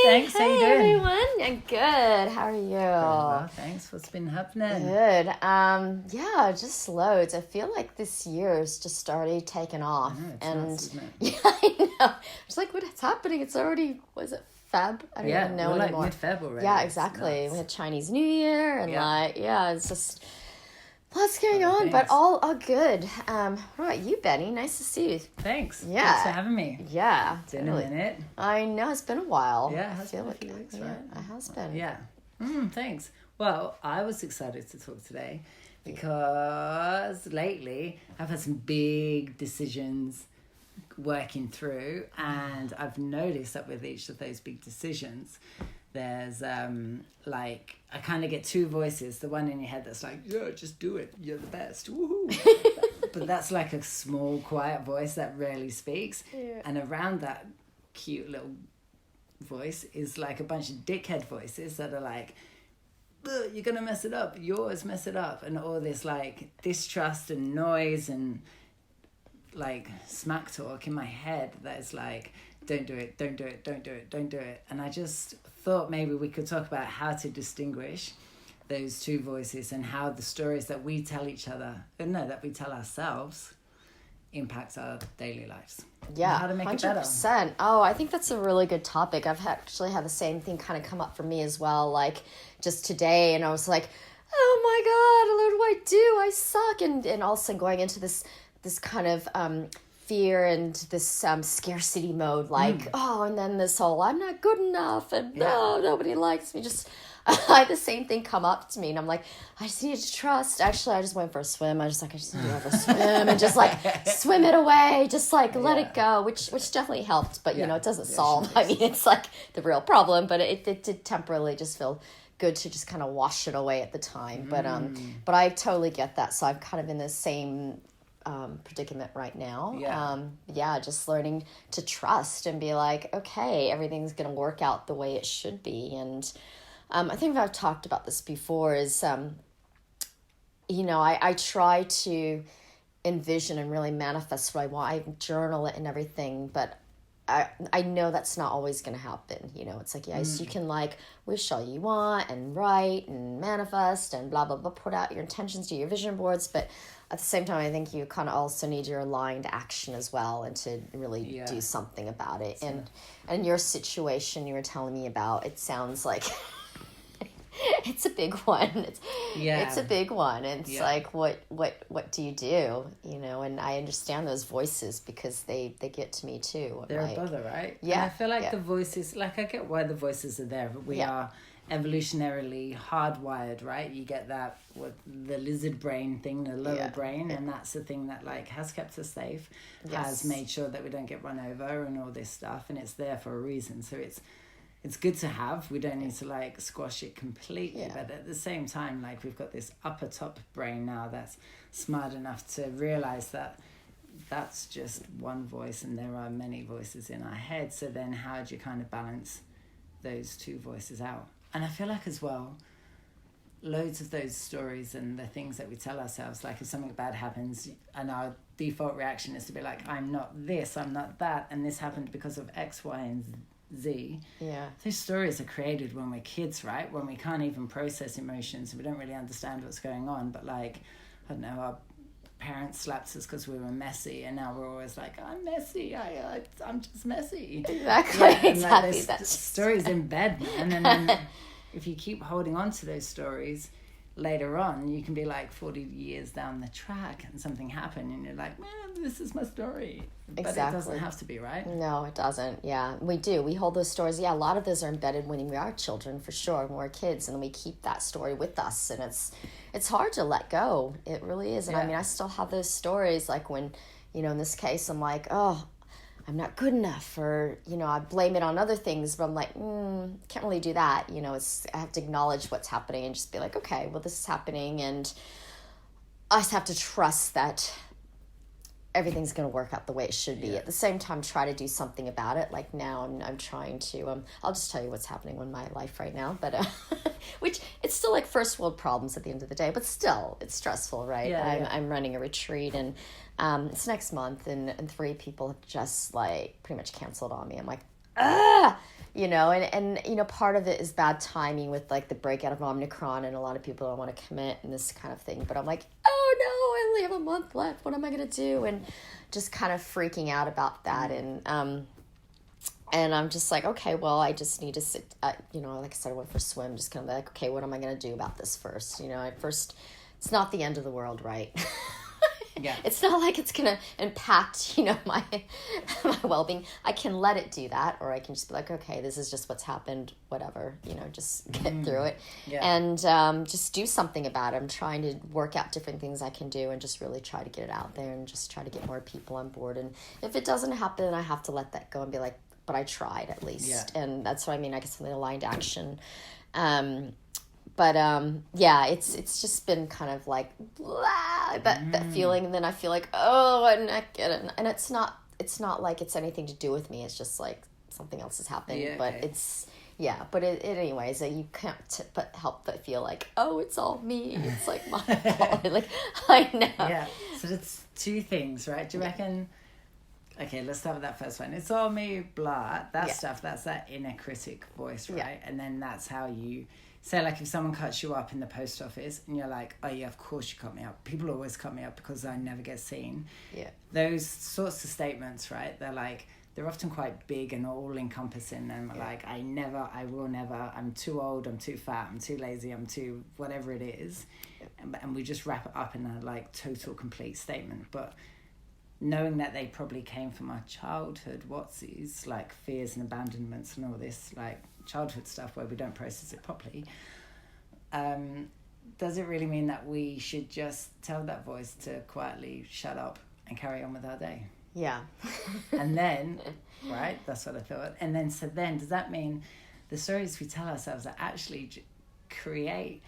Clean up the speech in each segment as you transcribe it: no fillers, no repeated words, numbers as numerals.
Thanks. How you doing? Everyone. I'm good. How are you? Well, thanks. What's been happening? Good. Yeah, just loads. I feel like this year is just already taken off. I know, it's and nuts, isn't it? yeah, I know. It's like, what's happening? It's already, was it Feb? I don't even know we're anymore. like mid-Feb already. Yeah, It's exactly. nuts. We had Chinese New Year and it's just lots going Other on, but things. all good. What about you, Benny? Nice to see you. Thanks. Yeah. Thanks for having me. Yeah, It's been totally. a minute. I know, it's been a while. Yeah, it I has feel been a like few weeks, yeah, right? it has been. Yeah. Thanks. Well, I was excited to talk today because lately I've had some big decisions working through, and I've noticed that with each of those big decisions, there's like I kind of get two voices. The one in your head that's like, yeah, just do it. You're the best. Woohoo. But that's like a small, quiet voice that rarely speaks. Yeah. And around that cute little voice is like a bunch of dickhead voices that are like, "Ugh, you're gonna mess it up. You always mess it up," and all this like distrust and noise and like smack talk in my head that is like, don't do it, don't do it, don't do it, don't do it. And I just thought maybe we could talk about how to distinguish those two voices and how the stories that we tell each other, that we tell ourselves, impacts our daily lives. Yeah, And how to make it better. 100%. Oh, I think that's a really good topic. I've actually had the same thing kind of come up for me as well, like just today, and I was like, oh my God, what do? I suck. And all of a sudden going into this kind of fear and this scarcity mode, like, oh, and then this whole, I'm not good enough, and no, nobody likes me. Just I had the same thing come up to me, and I'm like, I just need to trust. Actually, I just went for a swim. I just need to have a swim and just like swim it away, just like let it go, which definitely helped. But you know, it doesn't solve. I mean, it's like the real problem, but it did temporarily just feel good to just kind of wash it away at the time. But I totally get that. So I'm kind of in the same predicament right now. Just learning to trust and be like, okay, everything's gonna work out the way it should be. And I think I've talked about this before is I try to envision and really manifest what I want. I journal it and everything, but I know that's not always going to happen. You know, it's like, yes, you can like wish all you want and write and manifest and blah, blah, blah, put out your intentions, do your vision boards. But at the same time, I think you kind of also need your aligned action as well and to really do something about it. And your situation you were telling me about, it sounds like it's a big one. It's a big one. It's like, what do you do? You know, and I understand those voices because they get to me too. They're like, a bother, right? Yeah. And I feel like the voices, like I get why the voices are there, but we are evolutionarily hardwired, right? You get that with the lizard brain thing, the lower brain, and that's the thing that like has kept us safe, has made sure that we don't get run over and all this stuff, and it's there for a reason. So it's good to have. We don't need to like squash it completely, but at the same time, like we've got this upper top brain now that's smart enough to realize that that's just one voice and there are many voices in our head. So then how do you kind of balance those two voices out? And I feel like as well, loads of those stories and the things that we tell ourselves, like if something bad happens and our default reaction is to be like, I'm not this, I'm not that, and this happened because of X, Y, and Z. Yeah. Those stories are created when we're kids, right? When we can't even process emotions and we don't really understand what's going on. But like, I don't know, our parents slapped us because we were messy, and now we're always like, I'm messy. I'm just messy. Exactly. Yeah, Exactly. Like, That's stories in bed, man. And then if you keep holding on to those stories, later on, you can be like 40 years down the track and something happened and you're like, man, this is my story. But it doesn't have to be, right? No, it doesn't. Yeah, we do. We hold those stories. Yeah, a lot of those are embedded when we are children, for sure, when we're kids, and then we keep that story with us. And it's hard to let go. It really is. And I mean, I still have those stories, like when, in this case, I'm like, oh, I'm not good enough, or, I blame it on other things, but I'm like, can't really do that. I have to acknowledge what's happening and just be like, okay, well, this is happening, and I just have to trust that everything's going to work out the way it should be. At the same time, try to do something about it. Like now I'm trying to, I'll just tell you what's happening in my life right now, but, which it's still like first world problems at the end of the day, but still it's stressful, right? I'm running a retreat, and it's next month, and 3 people have just like pretty much canceled on me. I'm like, you know, and you know, part of it is bad timing with like the breakout of Omicron, and a lot of people don't want to commit and this kind of thing. But I'm like, oh no, I only have a month left. What am I gonna do? And just kind of freaking out about that. And I'm just like, okay, well, I just need to sit, you know, like I said, I went for a swim, just kind of like, okay, what am I going to do about this first? You know, at first, it's not the end of the world, right? Yeah. It's not like it's going to impact, you know, my well-being. I can let it do that, or I can just be like, okay, this is just what's happened, whatever, you know, just get through it. Yeah. And just do something about it. I'm trying to work out different things I can do and just really try to get it out there and just try to get more people on board. And if it doesn't happen, I have to let that go and be like, but I tried at least. Yeah. And that's what I mean, I guess, the aligned action. Yeah, it's just been kind of like blah, that feeling, and then I feel like, oh, I'm not getting, and it's not like it's anything to do with me. It's just like something else has happened. Yeah, but okay. But it anyways, you can't but help but feel like, oh, it's all me. It's like my fault. Like, I know. Yeah. So it's two things, right? Do you reckon? Okay, let's start with that first one. It's all me, blah. That stuff. That's that inner critic voice, right? Yeah. And then that's how you say, like, if someone cuts you up in the post office and you're like, oh yeah, of course you cut me up. People always cut me up because I never get seen. Yeah. Those sorts of statements, right? They're often quite big and all encompassing, and like, I will never, I'm too old, I'm too fat, I'm too lazy, I'm too whatever it is. And we just wrap it up in a like total complete statement. But knowing that they probably came from our childhood whatsies, like fears and abandonments and all this like childhood stuff where we don't process it properly, does it really mean that we should just tell that voice to quietly shut up and carry on with our day? Yeah. And then, right, that's what I thought. And then, so then, does that mean the stories we tell ourselves that actually create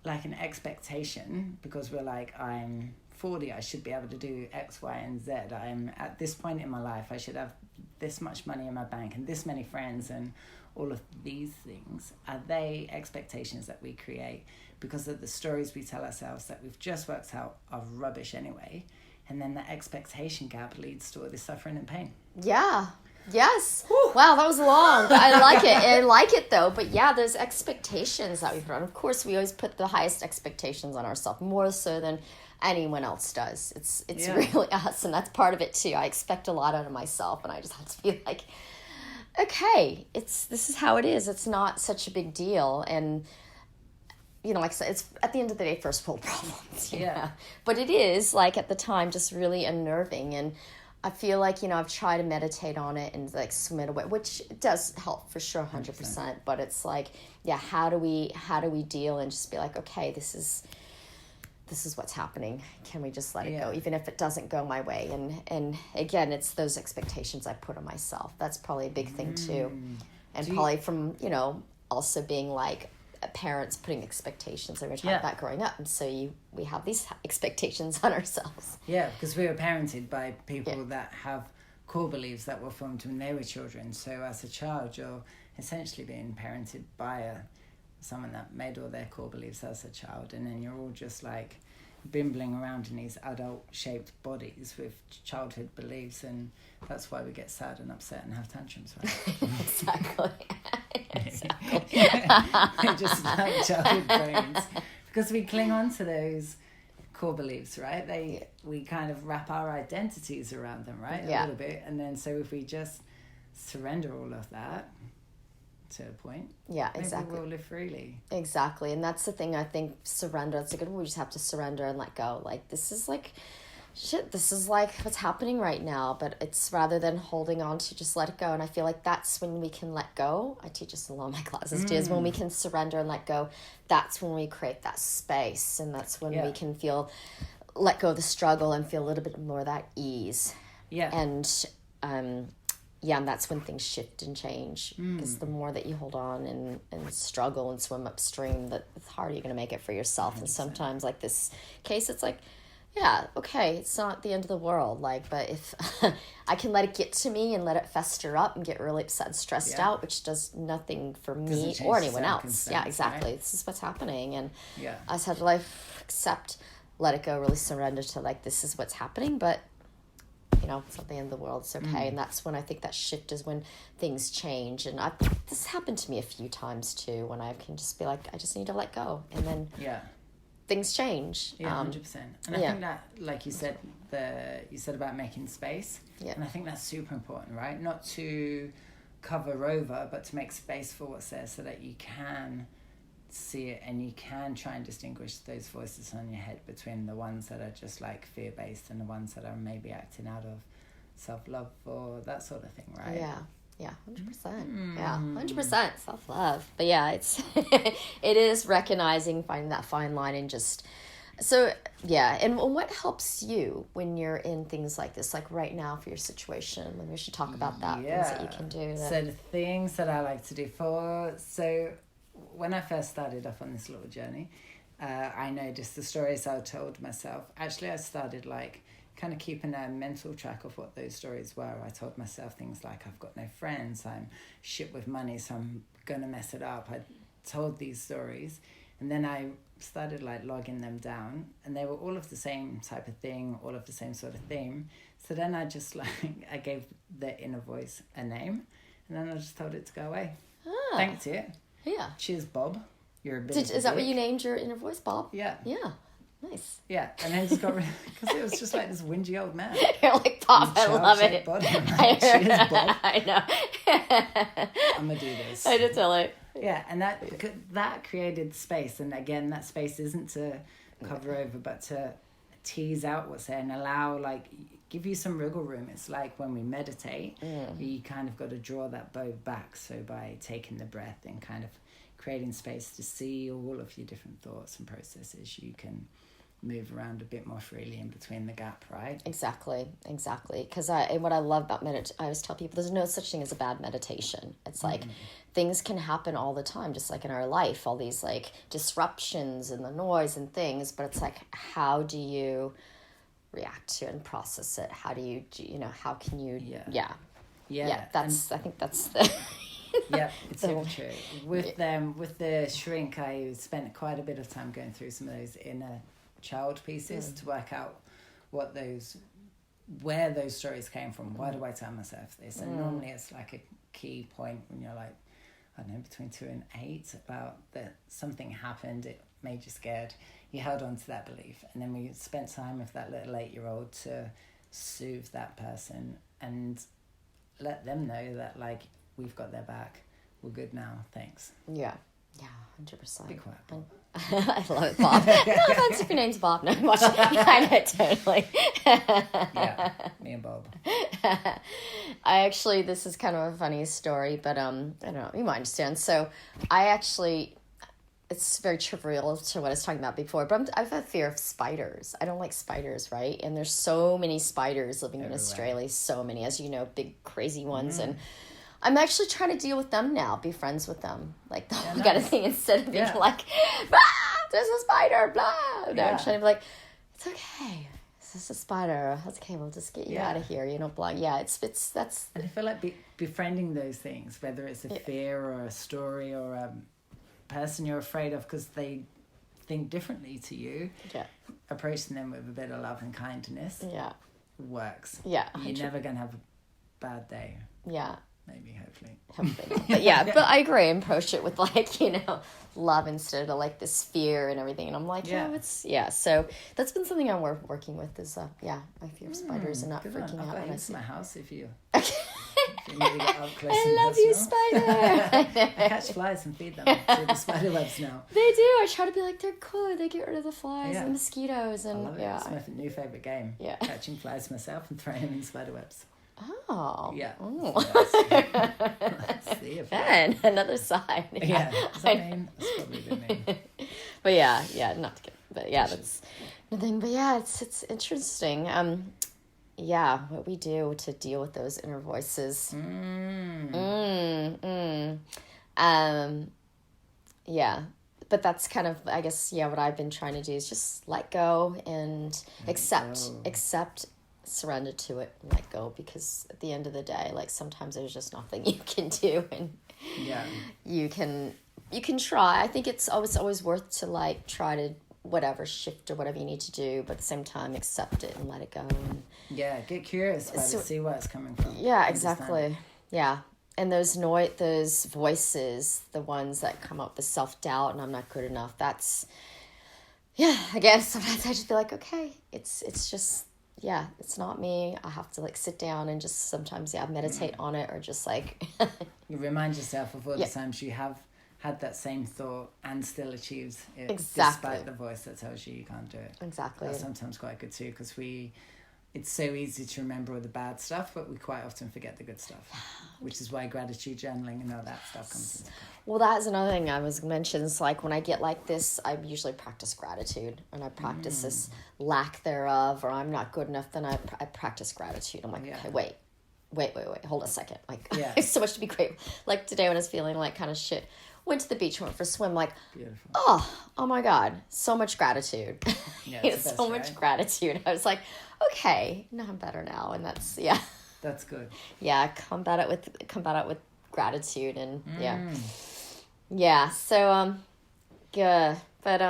like an expectation, because we're like, I'm 40, I should be able to do X, Y, and Z. I'm at this point in my life, I should have this much money in my bank and this many friends and all of these things. Are they expectations that we create because of the stories we tell ourselves that we've just worked out are rubbish anyway? And then that expectation gap leads to all this suffering and pain. Yeah. Yes. Whew. Wow, that was long. I like it. I like it though. But yeah, there's expectations that we put on. Of course, we always put the highest expectations on ourselves, more so than anyone else does. It's really us, and that's part of it too. I expect a lot out of myself, and I just have to be like, okay, this is how it is. It's not such a big deal. And you know, like I said, it's at the end of the day first world problems. Yeah. But it is like at the time just really unnerving, and I feel like, you know, I've tried to meditate on it and like swim it away, which does help for sure, 100%. But it's like, yeah, how do we deal and just be like, okay, this is what's happening. Can we just let it go, even if it doesn't go my way? And again, it's those expectations I put on myself. That's probably a big thing too. And probably from, you know, also being like parents putting expectations. And we were talking about growing up. And so we have these expectations on ourselves. Yeah, because we were parented by people that have core beliefs that were formed when they were children. So as a child, you're essentially being parented by someone that made all their core beliefs as a child, and then you're all just like bimbling around in these adult shaped bodies with childhood beliefs, and that's why we get sad and upset and have tantrums, right? Exactly. Just like childhood brains, because we cling on to those core beliefs, right? We kind of wrap our identities around them, right? A little bit. And then so if we just surrender all of that to a point, exactly, we'll live freely. Exactly. And that's the thing, I think, surrender, it's a good one. We just have to surrender and let go. Like, this is like shit, this is like what's happening right now, but it's rather than holding on to, just let it go. And I feel like that's when we can let go. I teach this in a lot of my classes too, is when we can surrender and let go. That's when we create that space, and that's when we can let go of the struggle and feel a little bit more of that ease. And and that's when things shift and change, because the more that you hold on and struggle and swim upstream, the harder you're going to make it for yourself. 100%. And sometimes, like this case, it's like, yeah, okay, it's not the end of the world, like, but if I can let it get to me and let it fester up and get really upset and stressed out, which does nothing for me or anyone else. Yeah, exactly. Right? This is what's happening. And I just had to accept, let it go, really surrender to, like, this is what's happening, but it's not the end of the world. It's okay. And that's when I think that shift is when things change. And this happened to me a few times too, when I can just be like, I just need to let go. And then things change. Yeah, 100%. And I think that, like you said, you said about making space. Yeah. And I think that's super important, right? Not to cover over, but to make space for what's there so that you can see it and you can try and distinguish those voices on your head between the ones that are just like fear-based and the ones that are maybe acting out of self-love or that sort of thing, right? Yeah, 100%. Yeah, 100% self-love. But yeah, it's it is recognizing, finding that fine line, and just so and what helps you when you're in things like this, like right now for your situation? Maybe we should talk about that. Things that you can do. So the things that I like to do when I first started off on this little journey, I noticed the stories I told myself. Actually, I started like kind of keeping a mental track of what those stories were. I told myself things like, I've got no friends, I'm shit with money, so I'm going to mess it up. I told these stories, and then I started like logging them down, and they were all of the same type of thing, all of the same sort of theme. So then I just I gave the inner voice a name, and then I just told it to go away. Thanked it. Yeah. Cheers, Bob. You're a bit. Is that what you named your inner voice, Bob? Yeah. Yeah. Nice. Yeah, and then just got rid because it was just like this whingy old man. You're like, Bob, I love it. Cheers, Bob. I know. I'm gonna do this. I did tell it. Yeah, and that created space, and again, that space isn't to cover over, but to tease out what's there and allow, like, give you some wriggle room. It's like when we meditate, you kind of got to draw that bow back. So by taking the breath and kind of creating space to see all of your different thoughts and processes, you can move around a bit more freely in between the gap, right? Exactly. Because what I love about meditation, I always tell people there's no such thing as a bad meditation. It's like things can happen all the time, just like in our life, all these like disruptions and the noise and things, but it's like, how do you react to it and process it? How do you, how can you, I think that's the... Yeah, it's super true. With the shrink, I spent quite a bit of time going through some of those inner child pieces to work out where those stories came from. Why do I tell myself this? And normally it's like a key point when you're like, I don't know, between 2 and 8, about that something happened, it made you scared. You held on to that belief, and then we spent time with that little 8-year-old to soothe that person and let them know that, like, we've got their back. We're good now. Thanks. Yeah, 100%. Be quiet, Bob. I love it, Bob. No offense if your name's Bob. No, much. I know, totally. Yeah, me and Bob. This is kind of a funny story, but I don't know, you might understand. So it's very trivial to what I was talking about before, but I've had fear of spiders. I don't like spiders, right? And there's so many spiders living in Australia, so many, as you know, big crazy ones, and I'm actually trying to deal with them now, be friends with them. Like, the whole kind of thing, instead of being like, there's a spider, blah. No, I'm trying to be like, it's okay. It's just a spider. It's okay, we'll just get you out of here. Blah. Yeah, that's... And I feel like befriending those things, whether it's a fear or a story or a person you're afraid of because they think differently to you, approaching them with a bit of love and kindness works. Yeah, 100%. You're never going to have a bad day. Yeah. Maybe, hopefully. But but I agree. Approach it with love instead of like this fear and everything. And I'm like, So that's been something I'm working with is my fear of spiders and not freaking out when I see my house if you. Okay. If you need to get up close I love you, spider. I catch flies and feed them through the spider webs now. They do. I try to be like, they're cool. They get rid of the flies and mosquitoes and I love it. It's my new favorite game. Yeah. Catching flies myself and throwing them in spider webs. Oh. Yeah. Let's see if another side. Yeah. Does that mean? That's probably a bit mean. But not to get, but that's nothing. But it's interesting. What we do to deal with those inner voices. But that's kind of, I guess, what I've been trying to do is just let go and accept, surrender to it, and let go, because at the end of the day, like, sometimes there's just nothing you can do, and you can try. I think it's always worth to, like, try to whatever shift or whatever you need to do, but at the same time accept it and let it go. And yeah, get curious about it, see where it's coming from. Yeah, exactly. Yeah. And those voices, the ones that come up with self-doubt and I'm not good enough, that's, yeah, I guess sometimes I just be like, okay, it's just, yeah, it's not me. I have to like sit down and just sometimes, meditate on it, or just like. You remind yourself of all the times you have had that same thought and still achieves it. Exactly. Despite the voice that tells you can't do it. Exactly. That's sometimes quite good too, because it's so easy to remember all the bad stuff, but we quite often forget the good stuff, which is why gratitude journaling and all that stuff comes into play. Well, that's another thing I was mentioning. It's like when I get like this, I usually practice gratitude, and I practice this lack thereof, or I'm not good enough, then I practice gratitude. I'm like, okay, wait, hold a second. Like, there's so much to be grateful. Like today when I was feeling like kind of shit, went to the beach, went for a swim, like, beautiful. Oh my God, so much gratitude. Yeah, so much gratitude. I was like, okay, no, I'm better now. And that's, That's good. Yeah, combat it with gratitude, and yeah. So, good. But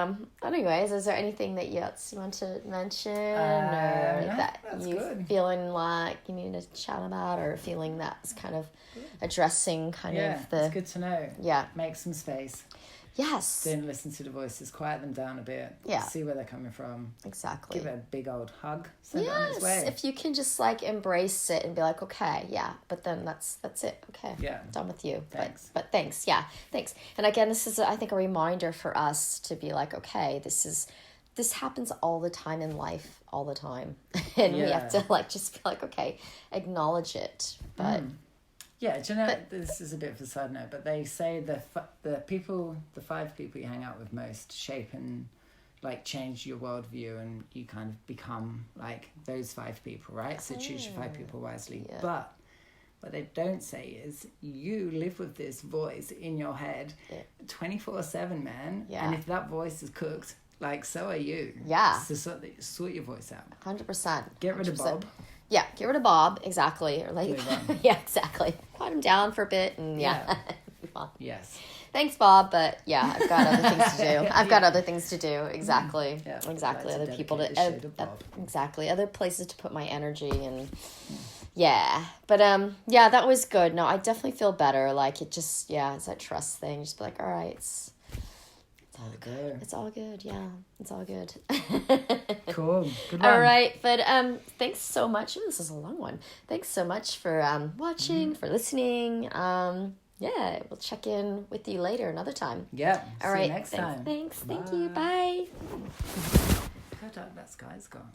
anyways, is there anything that you want to mention, or that you feeling like you need to chat about, or feeling that's kind of addressing kind of the? It's good to know. Yeah, make some space. Yes. Then listen to the voices, quiet them down a bit. Yeah. See where they're coming from. Exactly. Give it a big old hug. Send it on its way. If you can just like embrace it and be like, okay, but then that's it. Okay. Yeah. Done with you. Thanks. But thanks. Yeah. Thanks. And again, this is I think a reminder for us to be like, okay, this happens all the time in life, all the time. And we have to like just be like, okay, acknowledge it. But yeah, do you know, this is a bit of a side note, but they say the 5 people you hang out with most shape and like change your worldview, and you kind of become like those 5 people, right? So choose your 5 people wisely. Yeah. But what they don't say is you live with this voice in your head 24/7, man. Yeah. And if that voice is cooked, like, so are you. Yeah. So sort your voice out. 100%. Get rid of Bob. Yeah, get rid of Bob, exactly. Or like, yeah, exactly. Quiet him down for a bit, and Yes. Thanks, Bob, but I've got other things to do. I've got other things to do. Exactly. Yeah, exactly. Like other people exactly. Other places to put my energy, and But that was good. No, I definitely feel better. Like it just it's that trust thing. Just be like, all right, it's all good. It's all good. Yeah, it's all good. Cool. Good one. All right, but thanks so much. Ooh, this is a long one. Thanks so much for watching, for listening. We'll check in with you later, another time. Yeah. All right. See you next time. Thanks. Thank you. Bye. How dark that sky's gone.